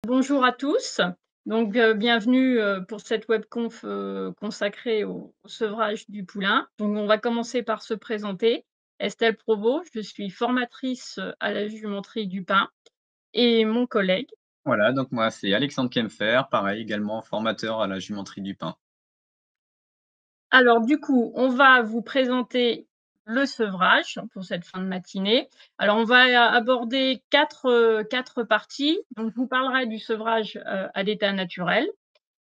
Bonjour à tous. Donc, bienvenue, pour cette webconf, consacrée au sevrage du poulain. Donc on va commencer par se présenter. Estelle Provost, je suis formatrice, à la jumenterie du Pin et mon collègue. Voilà, donc moi, c'est Alexandre Kempfer, pareil, également formateur à la jumenterie du Pin. Alors du coup, on va vous présenter le sevrage pour cette fin de matinée. Alors on va aborder 4 parties. Donc je vous parlerai du sevrage, à l'état naturel.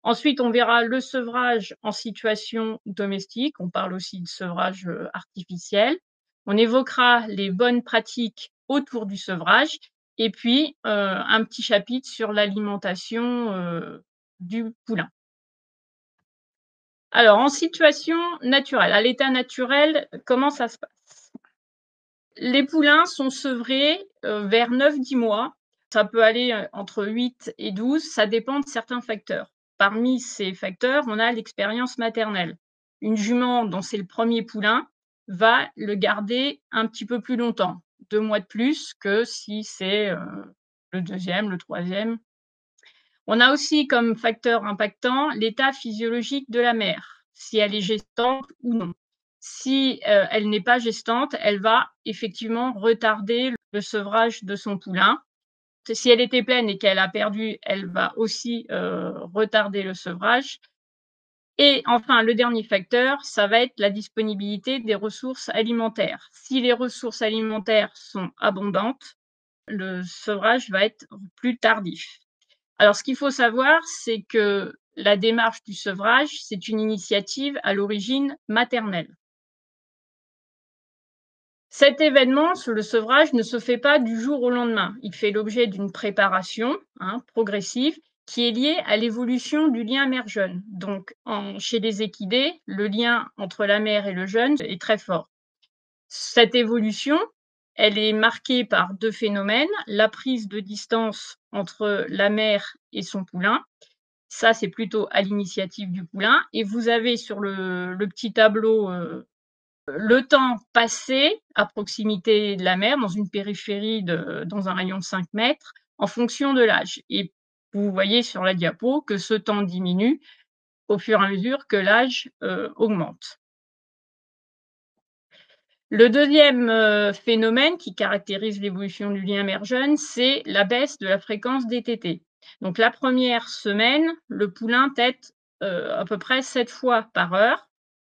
Ensuite, on verra le sevrage en situation domestique. On parle aussi de sevrage, artificiel. On évoquera les bonnes pratiques autour du sevrage et puis, un petit chapitre sur l'alimentation, du poulain. Alors en situation naturelle, à l'état naturel, comment ça se passe? Les poulains sont sevrés, vers 9-10 mois. Ça peut aller, entre 8 et 12, ça dépend de certains facteurs. Parmi ces facteurs, on a l'expérience maternelle. Une jument dont c'est le premier poulain va le garder un petit peu plus longtemps, 2 mois de plus que si c'est, le deuxième, le troisième. On a aussi comme facteur impactant l'état physiologique de la mère, si elle est gestante ou non. Si, elle n'est pas gestante, elle va effectivement retarder le sevrage de son poulain. Si elle était pleine et qu'elle a perdu, elle va aussi, retarder le sevrage et enfin le dernier facteur, ça va être la disponibilité des ressources alimentaires. Si les ressources alimentaires sont abondantes, le sevrage va être plus tardif. Alors ce qu'il faut savoir, c'est que la démarche du sevrage, c'est une initiative à l'origine maternelle. Cet événement, sur le sevrage, ne se fait pas du jour au lendemain. Il fait l'objet d'une préparation, progressive, qui est liée à l'évolution du lien mère-jeune. Donc chez les équidés, le lien entre la mère et le jeune est très fort. Cette évolution, elle est marquée par 2 phénomènes, la prise de distance entre la mère et son poulain. Ça, c'est plutôt à l'initiative du poulain et vous avez sur le petit tableau, le temps passé à proximité de la mer, dans une périphérie dans un rayon de 5 mètres, en fonction de l'âge et vous voyez sur la diapo que ce temps diminue au fur et à mesure que l'âge, augmente. Le deuxième, phénomène qui caractérise l'évolution du lien mère-jeune, c'est la baisse de la fréquence des tétées. Donc la première semaine, le poulain tète, à peu près 7 fois par heure,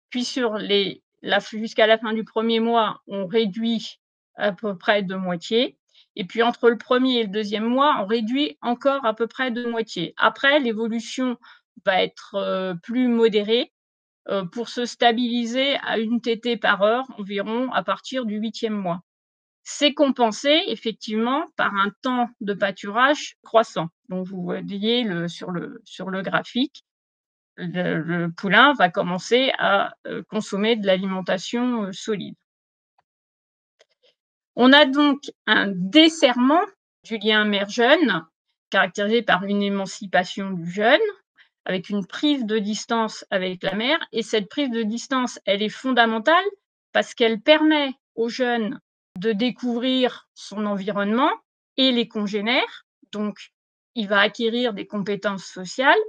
puis jusqu'à la fin du premier mois, on réduit à peu près de moitié et puis entre le premier et le deuxième mois, on réduit encore à peu près de moitié. Après, l'évolution va être, plus modérée, pour se stabiliser à une tétée par heure environ à partir du 8e mois. C'est compensé effectivement par un temps de pâturage croissant. Donc vous voyez sur le graphique, le poulain va commencer à, consommer de l'alimentation, solide. On a donc un desserrement du lien mère-jeune, caractérisé par une émancipation du jeune, avec une prise de distance avec la mère et cette prise de distance, elle est fondamentale parce qu'elle permet au jeune de découvrir son environnement et les congénères, donc il va acquérir des compétences sociales,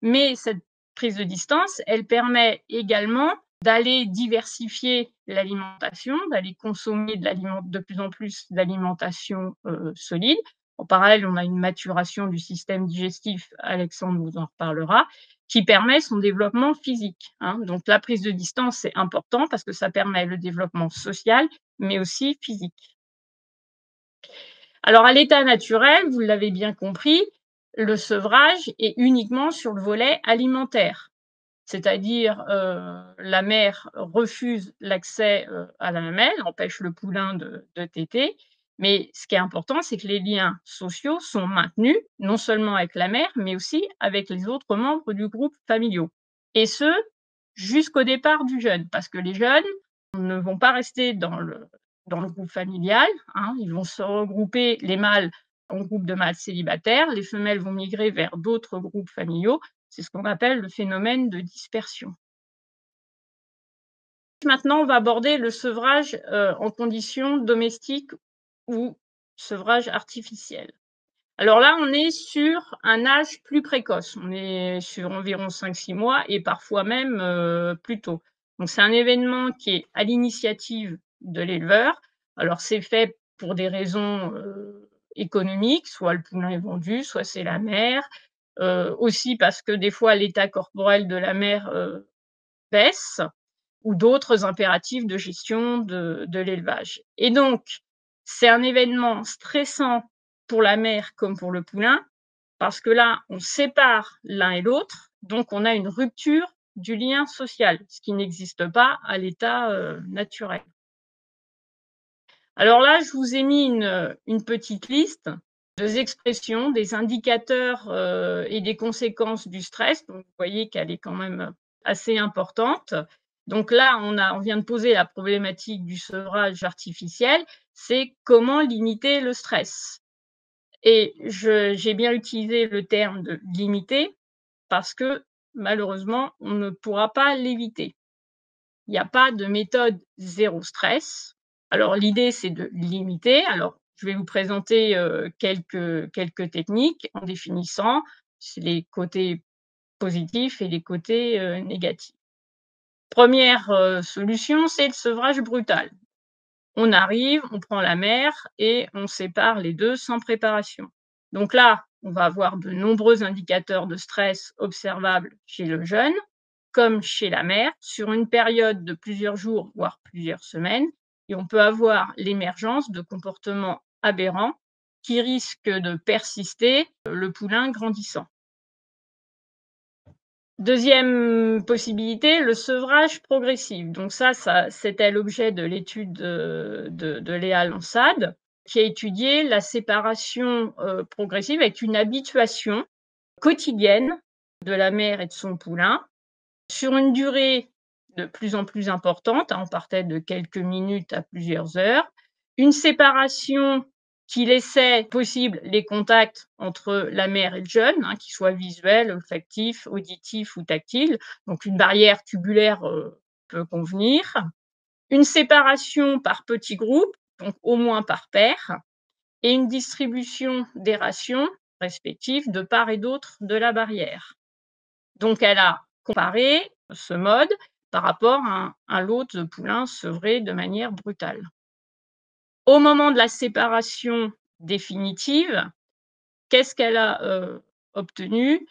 mais cette prise de distance, elle permet également d'aller diversifier l'alimentation, d'aller consommer de plus en plus d'alimentation, solide. En parallèle, on a une maturation du système digestif, Alexandre vous en reparlera, qui permet son développement physique, Donc la prise de distance, c'est important parce que ça permet le développement social, mais aussi physique. Alors à l'état naturel, vous l'avez bien compris, le sevrage est uniquement sur le volet alimentaire. C'est-à-dire, la mère refuse l'accès, à la mamelle, empêche le poulain de téter, mais ce qui est important, c'est que les liens sociaux sont maintenus, non seulement avec la mère, mais aussi avec les autres membres du groupe familiaux et ce, jusqu'au départ du jeune. Parce que les jeunes ne vont pas rester dans le groupe familial, ils vont se regrouper, les mâles en groupe de mâles célibataires, les femelles vont migrer vers d'autres groupes familiaux. C'est ce qu'on appelle le phénomène de dispersion. Maintenant, on va aborder le sevrage, en conditions domestiques ou sevrage artificiel. Alors là, on est sur un âge plus précoce. On est sur environ 5-6 mois et parfois même, plus tôt. Donc c'est un événement qui est à l'initiative de l'éleveur. Alors c'est fait pour des raisons, économiques, soit le poulain est vendu, soit c'est la mère, aussi parce que des fois l'état corporel de la mère, baisse ou d'autres impératifs de gestion de l'élevage. Et donc, c'est un événement stressant pour la mère comme pour le poulain, parce que là, on sépare l'un et l'autre, donc on a une rupture du lien social, ce qui n'existe pas à l'état, naturel. Alors là, je vous ai mis une petite liste des expressions, des indicateurs, et des conséquences du stress. Donc vous voyez qu'elle est quand même assez importante. Donc là, on vient de poser la problématique du sevrage artificiel, c'est comment limiter le stress? Et j'ai bien utilisé le terme de limiter parce que malheureusement, on ne pourra pas l'éviter. Il n'y a pas de méthode zéro stress. Alors l'idée, c'est de limiter. Alors je vais vous présenter, quelques techniques en définissant les côtés positifs et les côtés, négatifs. Première, solution, c'est le sevrage brutal. On arrive, on prend la mère et on sépare les 2 sans préparation. Donc là, on va avoir de nombreux indicateurs de stress observables chez le jeune, comme chez la mère, sur une période de plusieurs jours, voire plusieurs semaines, et on peut avoir l'émergence de comportements aberrants qui risquent de persister, le poulain grandissant. Deuxième possibilité, le sevrage progressif. Donc ça c'était l'objet de l'étude, de Léa Lansade, qui a étudié la séparation, progressive avec une habituation quotidienne de la mère et de son poulain sur une durée de plus en plus importante, hein, on partait de quelques minutes à plusieurs heures. Une séparation qui laissait possible les contacts entre la mère et le jeune, hein, qu'ils soient visuels, olfactifs, auditifs ou tactiles. Donc une barrière tubulaire, peut convenir. Une séparation par petits groupes, donc au moins par paire, et une distribution des rations respectives de part et d'autre de la barrière. Donc elle a comparé ce mode par rapport à un lot de poulains sevrés de manière brutale. Au moment de la séparation définitive, qu'est-ce qu'elle a, obtenu?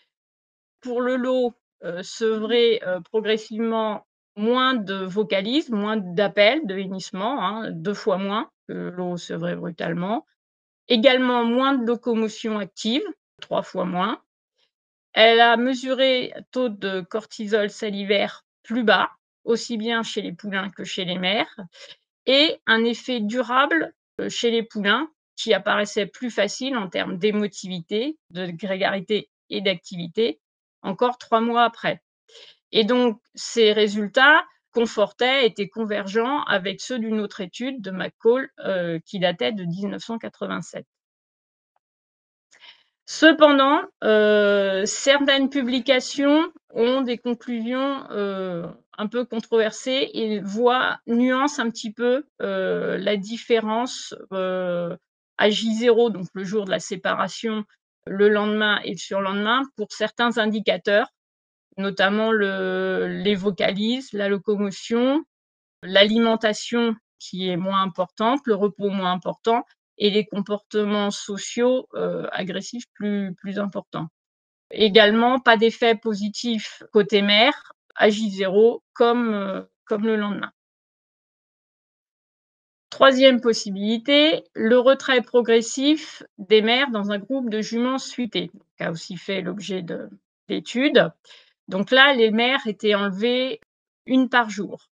Pour le lot, sevré, progressivement, moins de vocalises, moins d'appels, de hennissements, hein, 2 fois moins que le lot sevré brutalement. Également moins de locomotion active, 3 fois moins. Elle a mesuré taux de cortisol salivaire plus bas, aussi bien chez les poulains que chez les mères, et un effet durable, chez les poulains qui apparaissait plus facile en termes d'émotivité, de grégarité et d'activité, encore 3 mois après. Et donc ces résultats confortaient, étaient convergents avec ceux d'une autre étude de McCall, qui datait de 1987. Cependant, certaines publications ont des conclusions, un peu controversées et nuancent un petit peu, la différence, à J0, donc le jour de la séparation, le lendemain et le surlendemain, pour certains indicateurs, notamment les vocalises, la locomotion, l'alimentation qui est moins importante, le repos moins important et les comportements sociaux, agressifs plus importants. Également, pas d'effet positif côté mère à J0 comme le lendemain. Troisième possibilité, le retrait progressif des mères dans un groupe de juments suités, qui a aussi fait l'objet d'études. Donc là, les mères étaient enlevées 1 par jour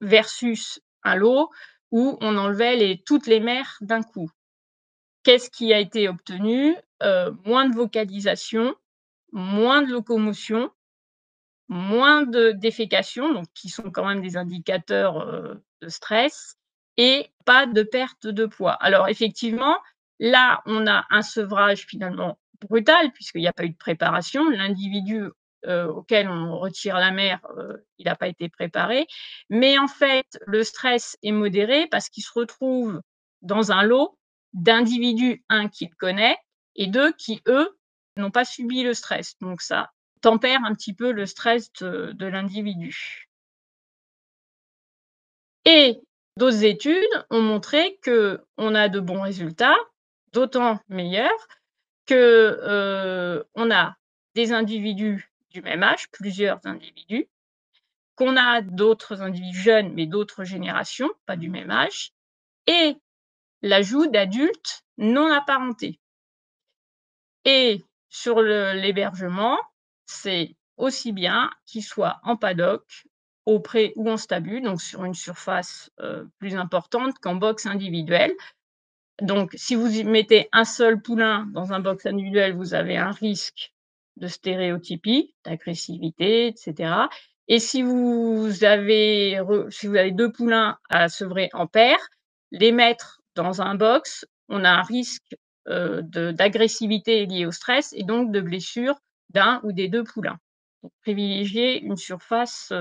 versus un lot où on enlevait toutes les mères d'un coup. Qu'est-ce qui a été obtenu? Moins de vocalisation, moins de locomotion, moins de défécation, donc qui sont quand même des indicateurs, de stress et pas de perte de poids. Alors effectivement, là, on a un sevrage finalement brutal puisqu'il n'y a pas eu de préparation. L'individu, auquel on retire la mère, il n'a pas été préparé. Mais en fait, le stress est modéré parce qu'il se retrouve dans un lot d'individus, un qu'il connaît et 2 qui, eux, n'ont pas subi le stress. Donc ça tempère un petit peu le stress de l'individu. Et d'autres études ont montré qu'on a de bons résultats, d'autant meilleurs que, on a des individus du même âge, plusieurs individus, qu'on a d'autres individus jeunes, mais d'autres générations, pas du même âge, et l'ajout d'adultes non apparentés. Et sur l'hébergement, c'est aussi bien qu'ils soient en paddock, au pré ou en stabu, donc sur une surface, plus importante qu'en box individuelle. Donc si vous y mettez un seul poulain dans un box individuel, vous avez un risque de stéréotypie, d'agressivité et cetera. Et si vous avez 2 poulains à sevrer en paire, les mettre dans un box, on a un risque, d'agressivité liée au stress et donc de blessure d'un ou des 2 poulains. Donc privilégier une surface,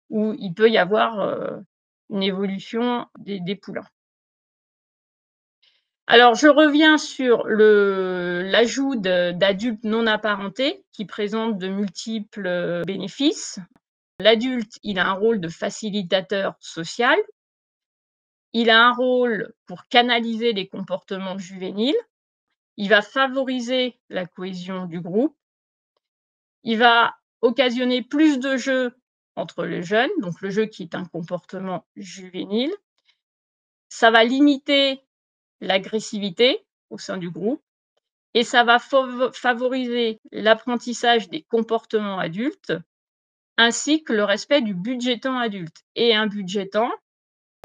où il peut y avoir, une évolution des poulains. Alors, je reviens sur l'ajout d'adultes non apparentés qui présentent de multiples, bénéfices. L'adulte, il a un rôle de facilitateur social. Il a un rôle pour canaliser les comportements juvéniles. Il va favoriser la cohésion du groupe. Il va occasionner plus de jeux entre les jeunes, donc le jeu qui est un comportement juvénile. Ça va limiter l'agressivité au sein du groupe. Et ça va favoriser l'apprentissage des comportements adultes, ainsi que le respect du budget-temps adulte. Et un budget-temps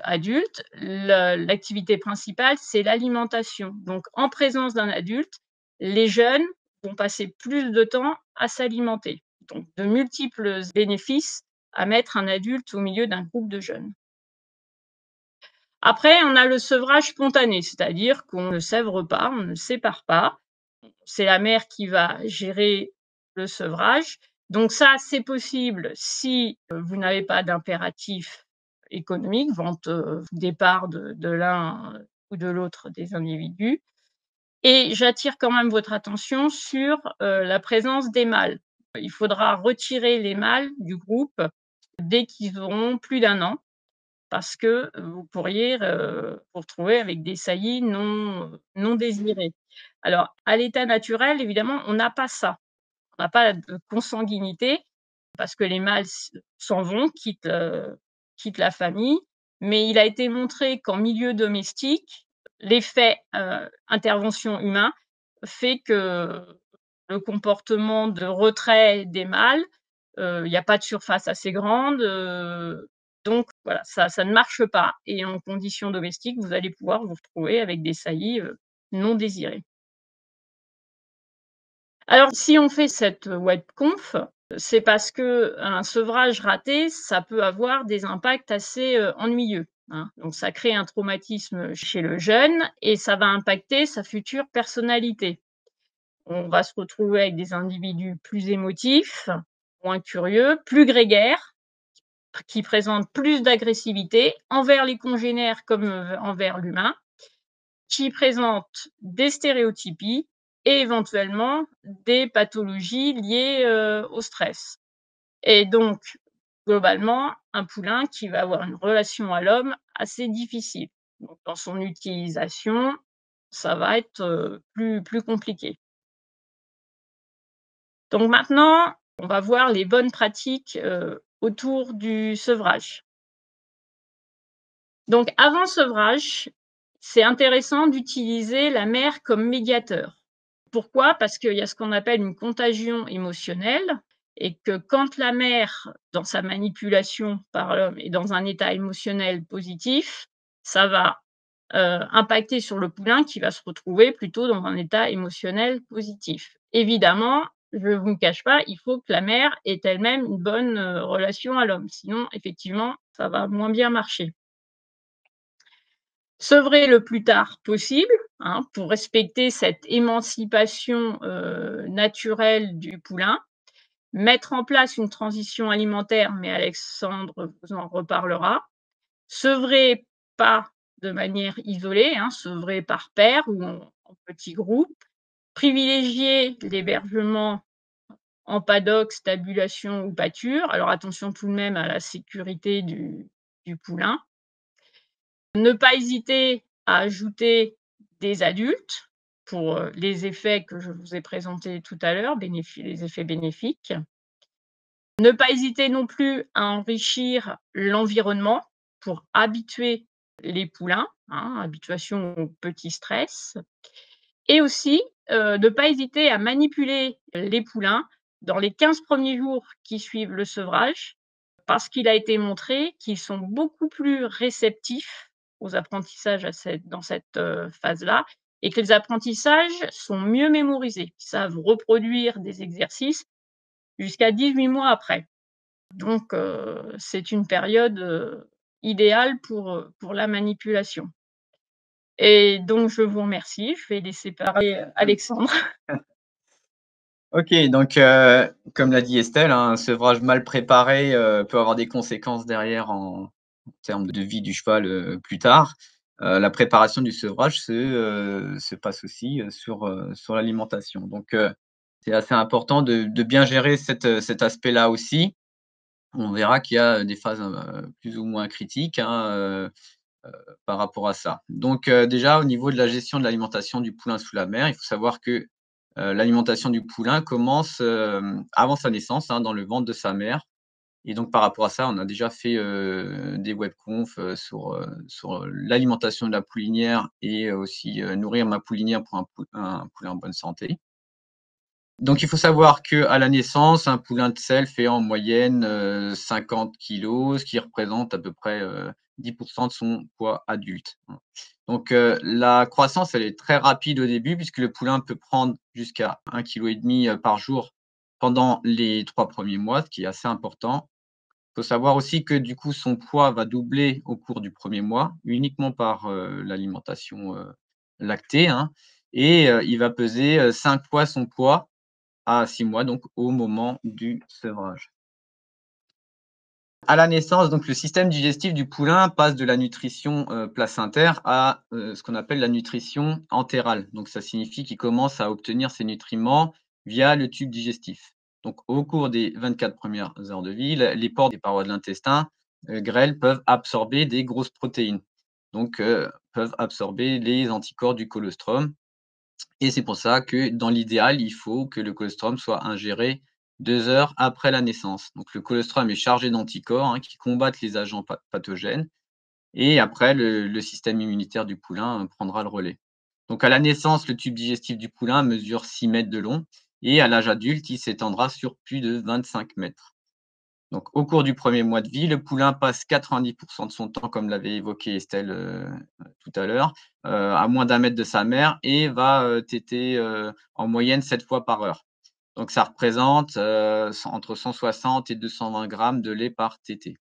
adulte, l'activité principale, c'est l'alimentation. Donc en présence d'un adulte, les jeunes vont passer plus de temps à s'alimenter. Donc de multiples bénéfices à mettre un adulte au milieu d'un groupe de jeunes. Après, on a le sevrage spontané, c'est-à-dire qu'on ne sèvre pas, on ne sépare pas. C'est la mère qui va gérer le sevrage. Donc ça, c'est possible si, vous n'avez pas d'impératif économique, vente, départ de l'un ou de l'autre des individus. Et j'attire quand même votre attention sur, la présence des mâles. Il faudra retirer les mâles du groupe dès qu'ils auront plus d'1 an parce que vous pourriez, vous retrouver avec des saillies non désirées. Alors, à l'état naturel, évidemment, on n'a pas ça. On n'a pas de consanguinité parce que les mâles s'en vont, quittent la famille, mais il a été montré qu'en milieu domestique, l'effet, intervention humain fait que le comportement de retrait des mâles, il y a pas de surface assez grande, donc voilà, ça ne marche pas et en conditions domestiques, vous allez pouvoir vous retrouver avec des saillies, non désirées. Alors si on fait cette webconf, c'est parce qu'un sevrage raté, ça peut avoir des impacts assez, ennuyeux, hein. Donc ça crée un traumatisme chez le jeune et ça va impacter sa future personnalité. On va se retrouver avec des individus plus émotifs, moins curieux, plus grégaires, qui présentent plus d'agressivité envers les congénères comme, envers l'humain, qui présentent des stéréotypies et éventuellement des pathologies liées, au stress. Et donc, globalement, un poulain qui va avoir une relation à l'homme assez difficile. Donc dans son utilisation, ça va être, plus compliqué. Donc maintenant, on va voir les bonnes pratiques, autour du sevrage. Donc avant sevrage, c'est intéressant d'utiliser la mère comme médiateur. Pourquoi? Parce qu'il y a ce qu'on appelle une contagion émotionnelle et que quand la mère, dans sa manipulation par l'homme, est dans un état émotionnel positif, ça va, impacter sur le poulain qui va se retrouver plutôt dans un état émotionnel positif. Évidemment, je ne vous cache pas, il faut que la mère ait elle-même une bonne, relation à l'homme, sinon effectivement, ça va moins bien marcher. Sevrer le plus tard possible, hein, pour respecter cette émancipation, naturelle du poulain. Mettre en place une transition alimentaire, mais Alexandre vous en reparlera. Sevrer pas de manière isolée, hein, sevrer par paire ou en petits groupes. Privilégier l'hébergement en paddock, stabulation ou pâture. Alors attention tout de même à la sécurité du poulain. Ne pas hésiter à ajouter des adultes pour, les effets que je vous ai présentés tout à l'heure, les effets bénéfiques. Ne pas hésiter non plus à enrichir l'environnement pour habituer les poulains, hein, habituation au petit stress. Et aussi, ne pas hésiter à manipuler les poulains dans les 15 premiers jours qui suivent le sevrage, parce qu'il a été montré qu'ils sont beaucoup plus réceptifs aux apprentissages dans cette, phase-là et que les apprentissages sont mieux mémorisés. Ils savent reproduire des exercices jusqu'à 18 mois après. Donc c'est une période, idéale pour la manipulation. Et donc je vous remercie. Je vais laisser parler, Alexandre. OK, donc comme l'a dit Estelle, hein, un sevrage mal préparé, peut avoir des conséquences derrière en termes de vie du cheval, plus tard. La préparation du sevrage se passe aussi, sur l'alimentation. Donc c'est assez important de bien gérer cet aspect-là aussi. On verra qu'il y a des phases, plus ou moins critiques, hein, par rapport à ça. Donc, déjà au niveau de la gestion de l'alimentation du poulain sous la mère, il faut savoir que, l'alimentation du poulain commence, avant sa naissance, hein, dans le ventre de sa mère et donc par rapport à ça, on a déjà fait, des webconf, sur l'alimentation de la poulinière et aussi, nourrir ma poulinière pour un poulain en bonne santé. Donc il faut savoir qu'à la naissance, un poulain de sel fait en moyenne, 50 kilogrammes, ce qui représente à peu près, 10 de son poids adulte. Donc la croissance, elle est très rapide au début puisque le poulain peut prendre jusqu'à 1,5 kg, par jour pendant les 3 premiers mois, ce qui est assez important. Il faut savoir aussi que du coup, son poids va doubler au cours du premier mois, uniquement par, l'alimentation, lactée, hein et il va peser, 5 fois son poids à 6 mois, donc au moment du sevrage. À la naissance, donc le système digestif du poulain passe de la nutrition, placentaire à, ce qu'on appelle la nutrition entérale. Donc ça signifie qu'il commence à obtenir ses nutriments via le tube digestif. Donc au cours des 24 premières heures de vie, les pores des parois de l'intestin, grêles, peuvent absorber des grosses protéines. Donc peuvent absorber les anticorps du colostrum et c'est pour ça que dans l'idéal, il faut que le colostrum soit ingéré 2 heures après la naissance. Donc le colostrum est chargé d'anticorps, hein, qui combattent les agents pathogènes et après le système immunitaire du poulain, prendra le relais. Donc à la naissance, le tube digestif du poulain mesure 6 mètres de long et à l'âge adulte, il s'étendra sur plus de 25 mètres. Donc au cours du premier mois de vie, le poulain passe 90 de son temps, comme l'avait évoqué Estelle, tout à l'heure, à moins d'un mètre de sa mère et va, téter, en moyenne 7 fois par heure. Donc ça représente, entre 160 et 220 grammes de lait par tétée.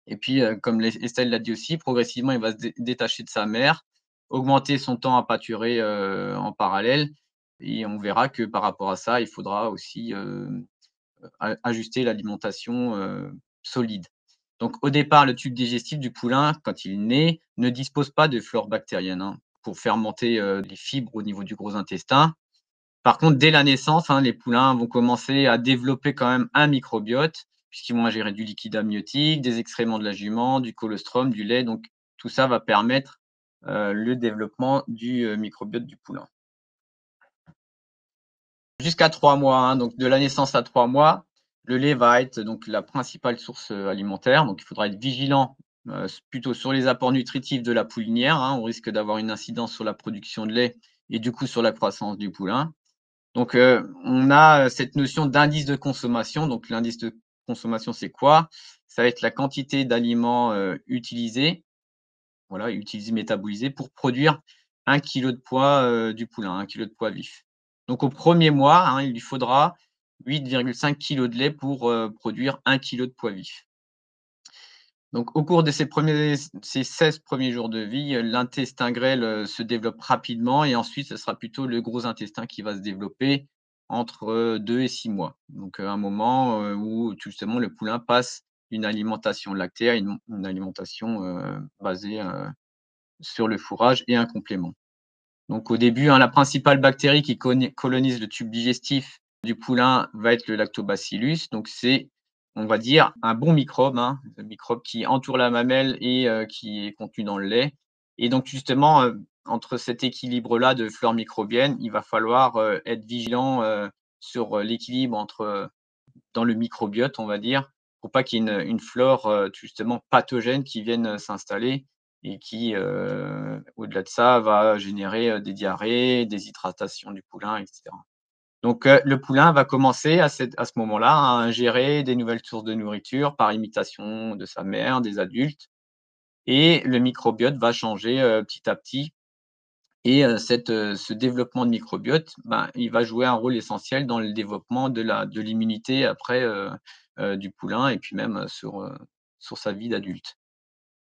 Et puis, comme Estelle l'a dit aussi, progressivement, il va se détacher de sa mère, augmenter son temps à pâturer, en parallèle et on verra que par rapport à ça, il faudra aussi, ajuster l'alimentation, solide. Donc au départ, le tube digestif du poulain, quand il naît, ne dispose pas de flore bactérienne, hein, pour fermenter, les fibres au niveau du gros intestin. Par contre, dès la naissance, hein, les poulains vont commencer à développer quand même un microbiote, puisqu'ils vont ingérer du liquide amniotique, des excréments de la jument, du colostrum, du lait, donc tout ça va permettre, le développement du, microbiote du poulain. Jusqu'à 3 mois, hein, donc de la naissance à 3 mois, le lait va être donc la principale source, alimentaire, donc il faudra être vigilant, plutôt sur les apports nutritifs de la poulinière, hein. On risque d'avoir une incidence sur la production de lait et du coup sur la croissance du poulain. Donc on a, cette notion d'indice de consommation. Donc l'indice de consommation, c'est quoi? Ça va être la quantité d'aliments, utilisés, voilà, utilisés, métabolisés pour produire 1 kg de poids, du poulain, 1 kg de poids vif. Donc au premier mois, hein, il lui faudra 8,5 kg de lait pour, produire 1 kg de poids vif. Donc au cours de ces 16 premiers jours de vie, l'intestin grêle, se développe rapidement et ensuite ce sera plutôt le gros intestin qui va se développer entre, 2 et 6 mois. Donc, un moment, où justement le poulain passe d'une alimentation lactée à une alimentation, basée, sur le fourrage et un complément. Donc au début, hein, la principale bactérie qui colonise le tube digestif du poulain va être le lactobacillus. Donc c'est, on va dire, un bon microbe, hein, le microbe qui entoure la mamelle et qui est contenu dans le lait. Et donc justement, entre cet équilibre-là de flore microbienne, il va falloir être vigilant sur l'équilibre entre dans le microbiote, on va dire, pour pas qu'il y ait une flore, justement pathogène qui vienne, s'installer et qui, au-delà de ça, va générer, des diarrhées, des déshydratation du poulain et cetera. Donc, le poulain va commencer à ce moment-là à ingérer des nouvelles sources de nourriture par imitation de sa mère, des adultes, et le microbiote va changer, petit à petit. Et ce développement de microbiote, ben, il va jouer un rôle essentiel dans le développement de l'immunité après, du poulain et puis même, sur sa vie d'adulte.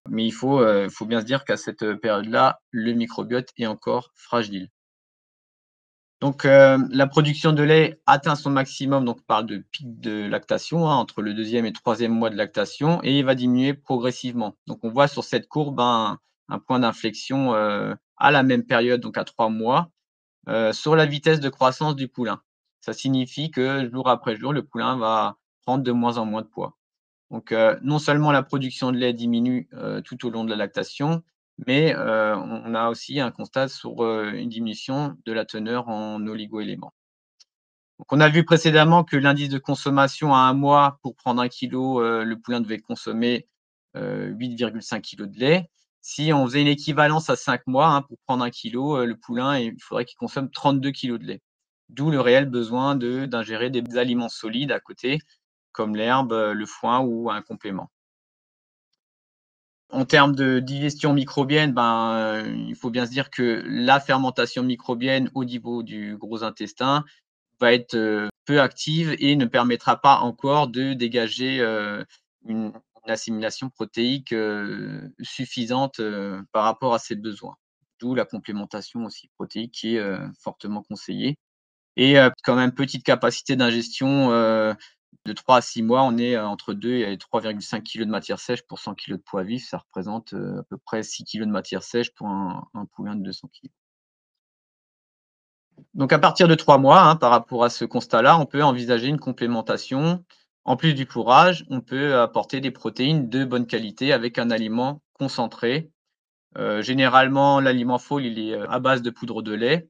Mais il faut bien se dire qu'à cette période-là, le microbiote est encore fragile. Donc la production de lait atteint son maximum, donc on parle de pic de lactation, hein, entre le 2e et 3e mois de lactation, et il va diminuer progressivement. Donc on voit sur cette courbe un point d'inflexion, à la même période, donc à 3 mois, sur la vitesse de croissance du poulain. Ça signifie que jour après jour, le poulain va prendre de moins en moins de poids. Donc, non seulement la production de lait diminue, tout au long de la lactation, mais, on a aussi un constat sur, une diminution de la teneur en oligoéléments. Donc on a vu précédemment que l'indice de consommation à 1 mois, pour prendre 1 kilo, le poulain devait consommer, 8,5 kilogrammes de lait. Si on faisait une équivalence à 5 mois, hein, pour prendre 1 kilo, le poulain, il faudrait qu'il consomme 32 kilogrammes de lait. D'où le réel besoin d'ingérer des aliments solides à côté, comme l'herbe, le foin ou un complément. En termes de digestion microbienne, ben, il faut bien se dire que la fermentation microbienne au niveau du gros intestin va être, peu active et ne permettra pas encore de dégager, une assimilation protéique, suffisante, par rapport à ses besoins. D'où la complémentation aussi protéique qui est, fortement conseillée. Et quand même petite capacité d'ingestion, de 3 à 6 mois, on est, entre 2 et 3,5 kilogrammes de matière sèche pour 100 kilogrammes de poids vif. Ça représente, à peu près 6 kilogrammes de matière sèche pour un poulain de 200 kilogrammes. Donc à partir de 3 mois, hein, par rapport à ce constat-là, on peut envisager une complémentation. En plus du fourrage, on peut apporter des protéines de bonne qualité avec un aliment concentré. Généralement, l'aliment Fall, il est, à base de poudre de lait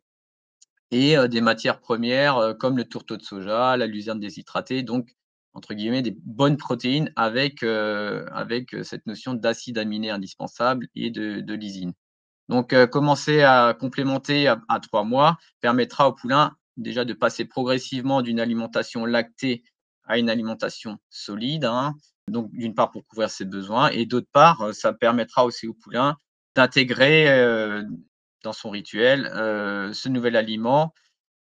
et des matières premières, comme le tourteau de soja, la luzerne déshydratée, donc entre guillemets «des bonnes protéines» avec cette notion d'acides aminés indispensables et de lysine. Donc commencer à complémenter à 3 mois permettra au poulain déjà de passer progressivement d'une alimentation lactée à une alimentation solide, hein. Donc d'une part pour couvrir ses besoins et d'autre part, ça permettra aussi au poulain d'intégrer, dans son rituel, ce nouvel aliment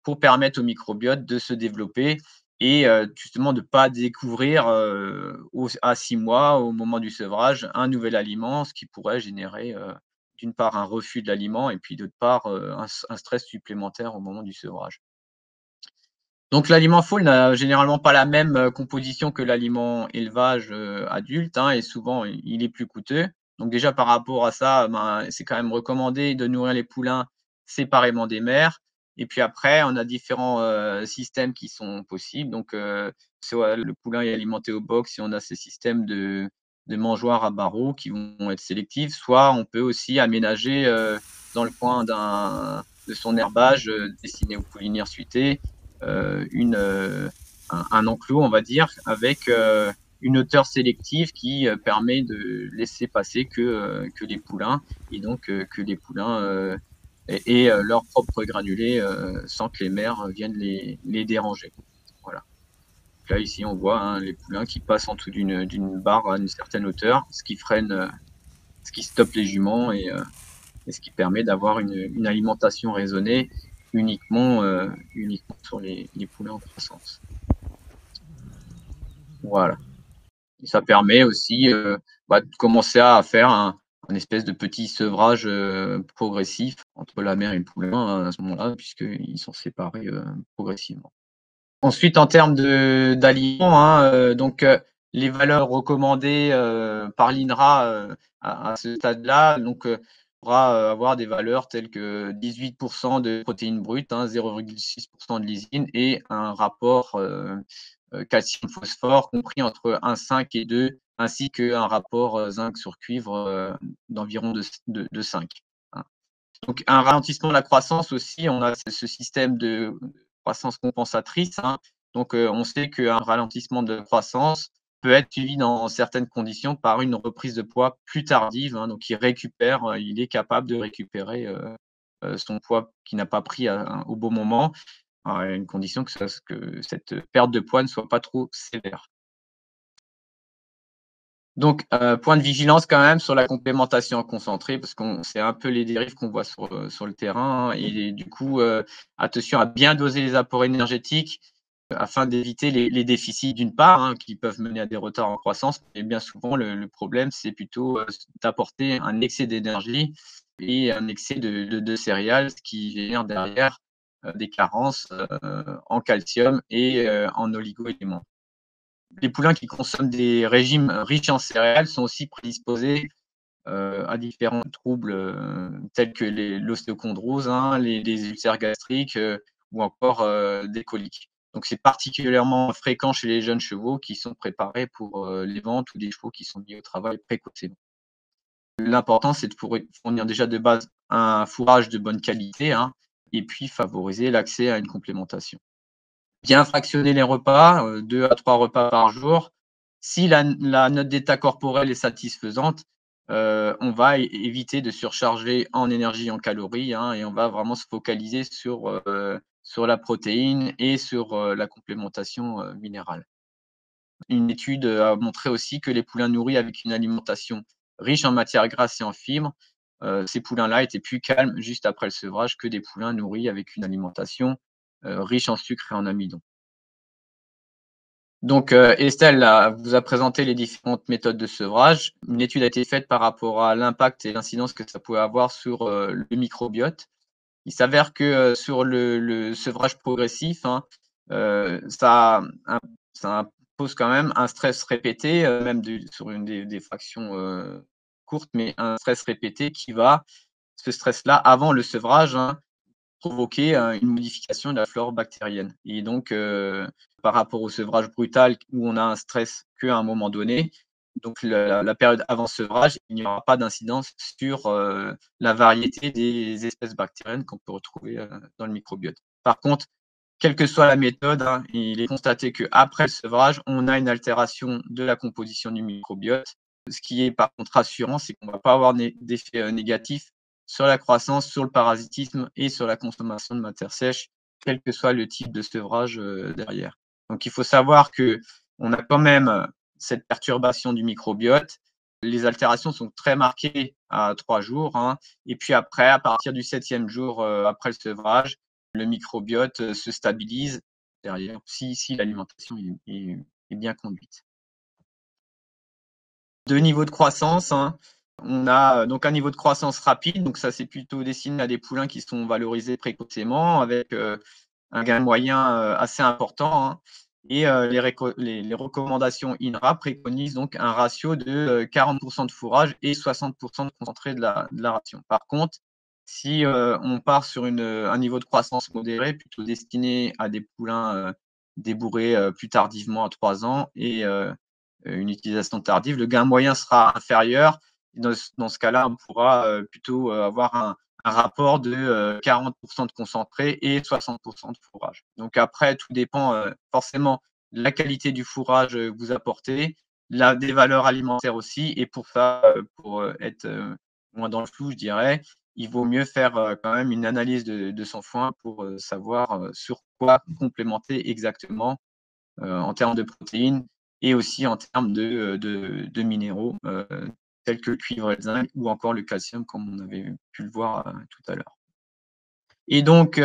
pour permettre au microbiote de se développer et justement de ne pas découvrir, à 6 mois, au moment du sevrage, un nouvel aliment, ce qui pourrait générer, d'une part un refus de l'aliment et puis d'autre part, un stress supplémentaire au moment du sevrage. Donc l'aliment Fall n'a généralement pas la même, composition que l'aliment élevage, adulte, hein, et souvent il est plus coûteux. Donc déjà par rapport à ça, ben, c'est quand même recommandé de nourrir les poulains séparément des mères et puis après on a différents, systèmes qui sont possibles. Donc soit le poulain est alimenté au box et on a ces systèmes de mangeoires à barreaux qui vont être sélectifs, soit on peut aussi aménager, dans le coin de son herbage, destiné aux poulinières suitées, un enclos, on va dire, avec une hauteur sélective qui permet de laisser passer que les poulains et donc que les poulains aient leurs propres granulés sans que les mères viennent les déranger. Voilà. Là, ici, on voit, hein, les poulains qui passent en dessous d'une barre à une certaine hauteur, ce qui freine, ce qui stoppe les juments et ce qui permet d'avoir une alimentation raisonnée uniquement sur les poulets en croissance. Voilà. Et ça permet aussi, de commencer à faire un espèce de petit sevrage, progressif entre la mère et le poulain à ce moment-là, puisqu'ils sont séparés, progressivement. Ensuite, en termes d'aliments, hein, donc les valeurs recommandées, par l'INRA, à ce stade-là, donc pourra avoir des valeurs telles que 18 de protéines brutes, hein, 0,6 de lysine et un rapport calcium-phosphore compris entre 1,5 et 2, ainsi qu'un rapport zinc sur cuivre d'environ de 5. Hein. Donc, un ralentissement de la croissance aussi, on a ce système de croissance compensatrice. Hein. Donc, on sait qu'un ralentissement de croissance peut être suivi dans certaines conditions par une reprise de poids plus tardive. Hein. Donc, il est capable de récupérer son poids qu'il n'a pas pris au bon moment, à une condition que cette perte de poids ne soit pas trop sévère. Donc, point de vigilance quand même sur la complémentation en concentré, parce qu'on c'est un peu les dérives qu'on voit sur le terrain, hein, et du coup, attention à bien doser les apports énergétiques afin d'éviter les déficits d'une part, hein, qui peuvent mener à des retards en croissance. Et bien souvent, le problème, c'est plutôt d'apporter un excès d'énergie et un excès de céréales, ce qui génère derrière des carences en calcium et en oligo-éléments. Les poulains qui consomment des régimes riches en céréales sont aussi prédisposés à différents troubles tels que l'ostéochondrose, hein, les ulcères gastriques ou encore des coliques. Donc, c'est particulièrement fréquent chez les jeunes chevaux qui sont préparés pour les ventes ou des chevaux qui sont mis au travail précocement. L'important, c'est de fournir déjà de base un fourrage de bonne qualité, hein, et puis favoriser l'accès à une complémentation. Bien fractionner les repas, 2 à 3 repas par jour. Si la note d'état corporel est satisfaisante, on va éviter de surcharger en énergie, en calories, hein, et on va vraiment se focaliser sur la protéine et sur la complémentation minérale. Une étude a montré aussi que les poulains nourris avec une alimentation riche en matières grasses et en fibres, ces poulains-là étaient plus calmes juste après le sevrage que des poulains nourris avec une alimentation riche en sucre et en amidon. Donc, Estelle vous a présenté les différentes méthodes de sevrage. Une étude a été faite par rapport à l'impact et l'incidence que ça pouvait avoir sur le microbiote. Il s'avère que sur le sevrage progressif, hein, ça, ça impose quand même un stress répété, même sur des fractions courtes, mais un stress répété ce stress-là, avant le sevrage, hein, provoquer une modification de la flore bactérienne. Et donc, par rapport au sevrage brutal où on a un stress qu'à un moment donné, donc la période avant sevrage, il n'y aura pas d'incidence sur la variété des espèces bactériennes qu'on peut retrouver dans le microbiote. Par contre, quelle que soit la méthode, hein, il est constaté qu'après le sevrage, on a une altération de la composition du microbiote. Ce qui est par contre rassurant, c'est qu'on ne va pas avoir d'effet négatif sur la croissance, sur le parasitisme et sur la consommation de matière sèche, quel que soit le type de sevrage derrière. Donc, il faut savoir qu'on a quand même cette perturbation du microbiote. Les altérations sont très marquées à 3 jours. Hein, et puis après, à partir du 7e jour après le sevrage, le microbiote se stabilise derrière si l'alimentation est bien conduite. 2 niveaux de croissance. Hein. On a donc un niveau de croissance rapide, donc ça c'est plutôt destiné à des poulains qui sont valorisés précocement avec un gain moyen assez important. Hein. Et les recommandations INRA préconisent donc un ratio de 40% de fourrage et 60% de concentré de la ration. Par contre, si on part sur un niveau de croissance modéré, plutôt destiné à des poulains débourrés plus tardivement à 3 ans et une utilisation tardive, le gain moyen sera inférieur. Dans ce cas-là, on pourra plutôt avoir un rapport de 40% de concentré et 60% de fourrage. Donc après, tout dépend forcément de la qualité du fourrage que vous apportez, des valeurs alimentaires aussi. Et pour ça, pour être moins dans le flou, je dirais, il vaut mieux faire quand même une analyse de son foin pour savoir sur quoi complémenter exactement en termes de protéines et aussi en termes de minéraux tels que le cuivre et le zinc ou encore le calcium comme on avait pu le voir tout à l'heure. Et donc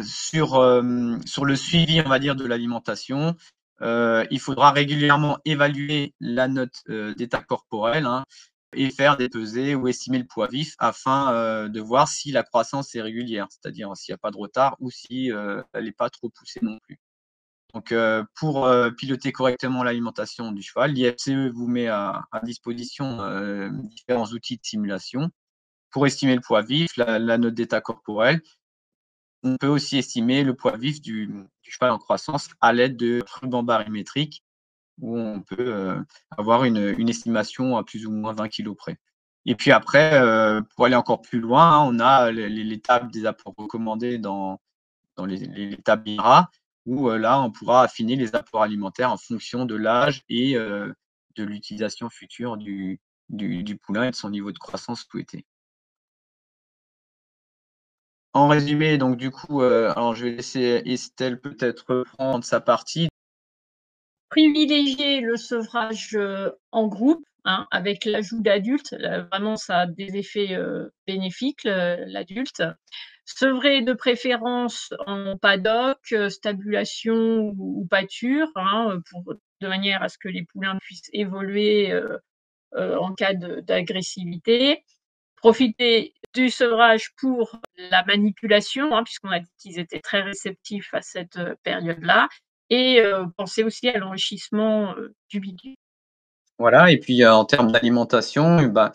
sur le suivi, on va dire, de l'alimentation, il faudra régulièrement évaluer la note d'état corporel, hein, et faire des pesées ou estimer le poids vif afin de voir si la croissance est régulière, c'est-à-dire s'il n'y a pas de retard ou si elle n'est pas trop poussée non plus. Donc, pour piloter correctement l'alimentation du cheval, l'IFCE vous met à disposition différents outils de simulation. pour estimer le poids vif, la note d'état corporel. On peut aussi estimer le poids vif du cheval en croissance à l'aide de rubans barométriques où on peut avoir une estimation à plus ou moins 20 kilos près. Et puis après, pour aller encore plus loin, hein, on a les tables des apports recommandés dans les tables INRA, où là, on pourra affiner les apports alimentaires en fonction de l'âge et de l'utilisation future du poulain et de son niveau de croissance souhaité. En résumé, donc du coup, alors je vais laisser Estelle peut-être reprendre sa partie. Privilégier le sevrage, en groupe, hein, avec l'ajout d'adultes, vraiment ça a des effets, bénéfiques, l'adulte. Sevrer de préférence en paddock, stabulation ou pâture, hein, de manière à ce que les poulains puissent évoluer, en cas d'agressivité. Profiter du sevrage pour la manipulation, hein, puisqu'on a dit qu'ils étaient très réceptifs à cette, période-là et penser aussi à l'enrichissement, du milieu. Voilà, et puis en termes d'alimentation, bah,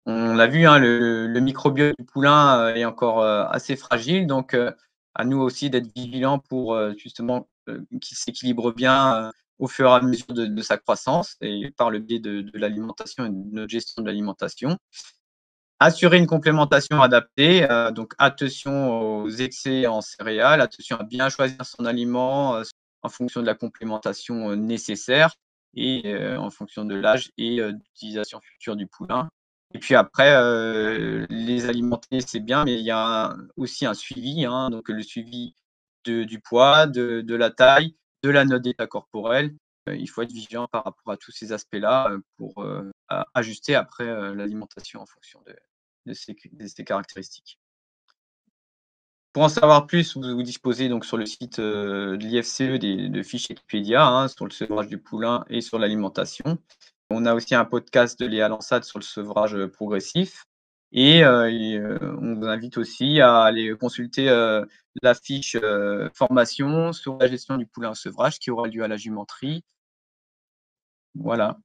on l'a vu, hein, le microbiote du poulain est encore assez fragile, donc à nous aussi d'être vigilants pour justement qu'il s'équilibre bien au fur et à mesure de sa croissance et par le biais de l'alimentation et de notre gestion de l'alimentation. Assurer une complémentation adaptée, donc attention aux excès en céréales, attention à bien choisir son aliment, en fonction de la complémentation, nécessaire et en fonction de l'âge et d'utilisation future du poulain. Et puis après, les alimenter, c'est bien, mais il y a aussi un suivi, hein, donc le suivi du poids, de la taille, de la note d'état corporel. Il faut être vigilant par rapport à tous ces aspects-là, pour ajuster après l'alimentation en fonction de ces caractéristiques. Pour en savoir plus, vous disposez donc sur le site de l'IFCE de fiches Wikipédia, hein, sur le sevrage du poulain et sur l'alimentation. On a aussi un podcast de Léa Lansade sur le sevrage progressif. Et on vous invite aussi à aller consulter la fiche formation sur la gestion du poulain au sevrage qui aura lieu à la jumenterie. Voilà.